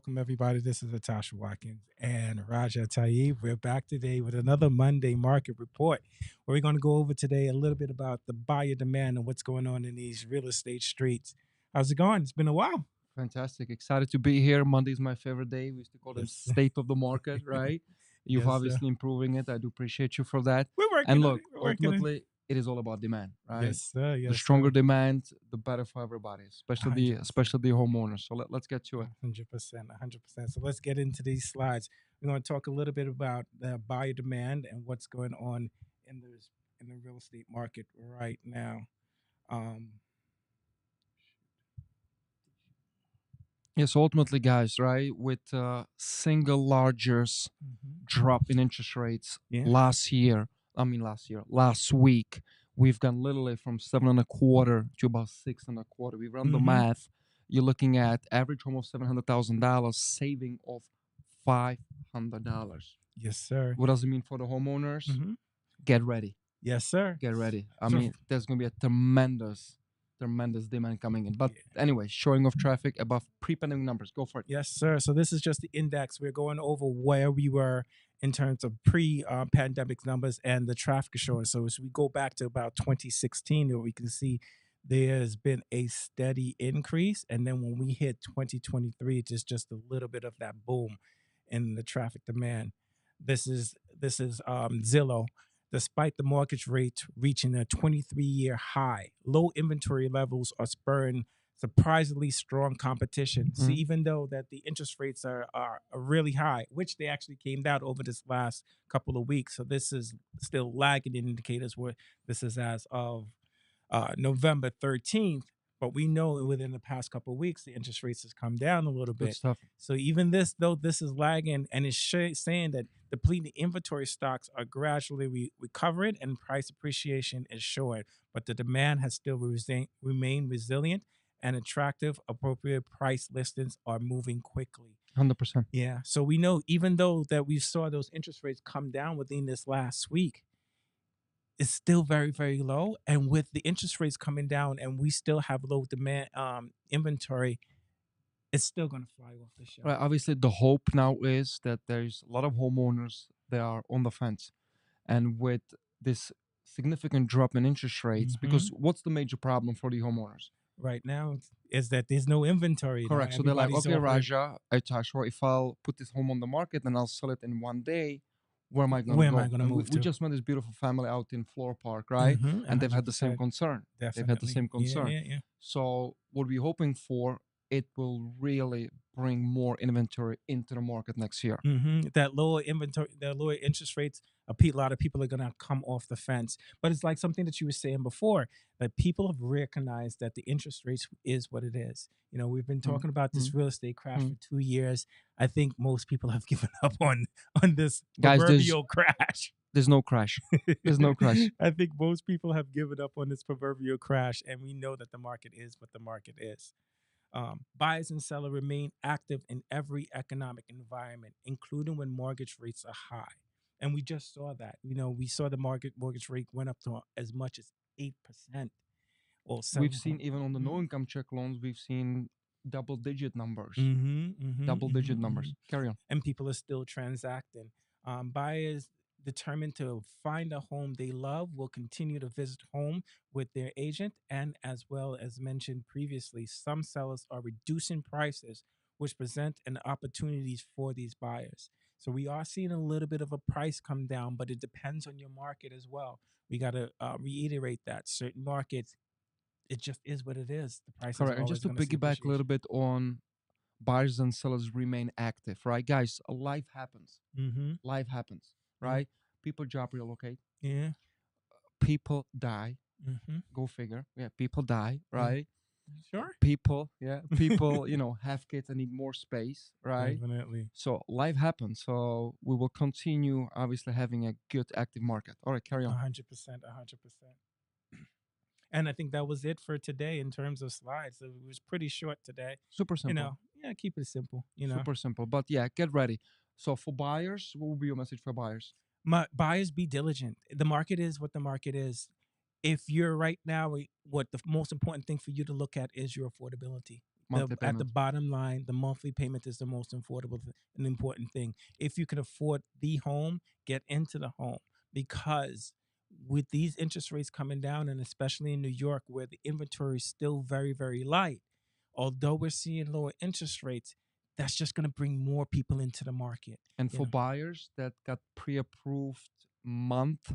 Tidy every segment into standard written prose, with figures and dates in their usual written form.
welcome everybody. This is Natasha Watkins and Raja Taib. We're back today with another Monday market report where we're going to go over today a little bit about the buyer demand and what's going on in these real estate streets. How's it going? It's been a while. Fantastic. Excited to be here. Monday is my favorite day. We used to call them Yes, state of the market, right? You've yes, sir. obviously improving it. I do appreciate you for that. We're And working on it. look, We're working on it. ultimately, it is all about demand, right? Yes, sir. The Yes, stronger sir. demand, the better for everybody, especially the 100%. especially the homeowners. So let's get to it. 100%. 100%. So let's get into these slides. We're going to talk a little bit about the buyer demand and what's going on in the real estate market right now. Um, Yes, ultimately, guys, right? With single largest drop in interest rates Yeah. last week, we've gone literally from 7.25 to about 6.25. We run the Mm-hmm. math. You're looking at average home of $700,000, saving of $500. Yes, sir. What does it mean for the homeowners? Mm-hmm. Get ready, Yes, sir. get ready. I So mean, there's gonna be a tremendous demand coming in. But yeah. anyway, showing off traffic above pre-pandemic numbers. Go for it. Yes, sir. So this is just the index. We're going over where we were in terms of pre-pandemic numbers and the traffic assurance. So as we go back to about 2016, where we can see there's been a steady increase, and then when we hit 2023, it's just a little bit of that boom in the traffic demand. This is Zillow. Despite the mortgage rate reaching a 23-year high, low inventory levels are spurring surprisingly strong competition. So Mhm. even though that the interest rates are really high, which they actually came down over this last couple of weeks, so this is still lagging indicators. Where this is as of November 13th, but we know within the past couple of weeks the interest rates has come down a little Good bit. stuff. So even this, though this is lagging, and it's saying that depleting inventory stocks are gradually recovering and price appreciation is showing, but the demand has still remained resilient and attractive. Appropriate price listings are moving quickly. 100%. Yeah. So we know even though that we saw those interest rates come down within this last week, it's still very, very low. And with the interest rates coming down and we still have low demand inventory, it's still gonna fly off the shelf. Right. Obviously, the hope now is that there's a lot of homeowners that are on the fence, and with this significant drop in interest rates, Hmm. because what's the major problem for the homeowners? Right now is that there's no inventory now. Correct. So they're like, Everybody's okay, offering. Raja, Joshua, if I'll put this home on the market and I'll sell it in one day, where am I going to Where am I go? gonna And we, move we to? just met this beautiful family out in Floor Park, right? Mm-hmm. And they've had the same 100%. concern. They've had the Definitely. same Yeah, concern. yeah, yeah. So what we're hoping for, it will really bring more inventory into the market next year. That lower inventory, the lower interest rates, a lot of people are gonna come off the fence. But it's like something that you were saying before, that people have recognized that the interest rates is what it is. We've been Mm, talking about mm, this real estate crash mm. for 2 years. I think most people have given up on this Guys, there's proverbial crash. there's no crash. There's no crash. I think most people have given up on this proverbial crash, and we know that the market is what the market is. Buyers and sellers remain active in every economic environment, including when mortgage rates are high. And we just saw that. We saw the mortgage rate went up to as much as 8% or We've 7 seen point. even on the Mm-hmm. no income check loans, we've seen double digit numbers. Mm-hmm, mm-hmm, Double mm-hmm, digit mm-hmm. numbers. Carry on. And people are still transacting. Buyers determined to find a home they love will continue to visit home with their agent. And as well as mentioned previously, some sellers are reducing prices, which present an opportunities for these buyers. So we are seeing a little bit of a price come down, but it depends on your market as well. We got to reiterate that certain markets, it just is what it is. The prices are Correct. And just always to going to see piggyback a little appreciation. bit on buyers and sellers remain active, right? Guys, life happens. Mm-hmm. Life happens, Yeah. right? People job relocate, Yeah. people die. Mm-hmm. Go figure. Yeah, people die, Yeah. right? Sure. People, have kids and need more space, right? Definitely. So life happens. So we will continue obviously having a good active market. All right, carry on. 100%. 100%. And I think that was it for today in terms of slides. So it was pretty short today. Super simple. Yeah, keep it simple. Super simple. But yeah, get ready. So for buyers, what will be your message for buyers? My buyers, be diligent. The market is what the market is. If you're right now, what the most important thing for you to look at is your affordability. monthly at the payment. bottom line, the monthly payment is the most affordable and important thing. If you can afford the home, get into the home, because with these interest rates coming down, and especially in New York where the inventory is still very, very light, although we're seeing lower interest rates, that's just going to bring more people into the market. And You for know. buyers that got pre-approved month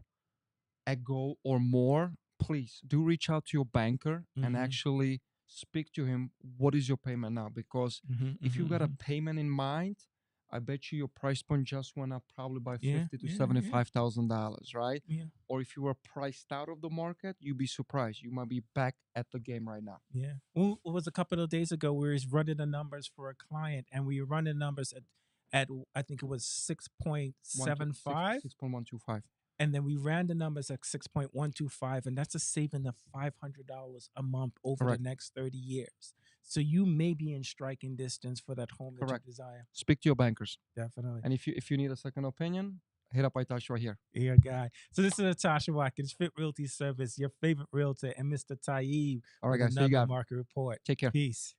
ago or more, please do reach out to your banker and Mm-hmm. actually speak to him. What is your payment now? Because Mm-hmm. if Mm-hmm. you got a Mm-hmm. payment in mind, I bet you your price point just went up probably by Yeah. 50 to Yeah. Yeah. $75,000, right? Yeah. Or if you were priced out of the market, you'd be surprised. You might be back at the game right now. Yeah. Well, it was a couple of days ago. We was running the numbers for a client, and we were running numbers at I think it was six point One to seven six five, 6.125. and then we ran the numbers at 6.125, and that's a saving of $500 a month over the Correct. next 30 years. So you may be in striking distance for that home that you Correct. desire. Speak to your bankers. Definitely. And if you need a second opinion, hit up Aitash right here. Your guy. So this is Natasha Watkins, Fit Realty Service, your favorite realtor, and Mr. Taib All right, with guys. See you another guys. market report. Take care. Peace.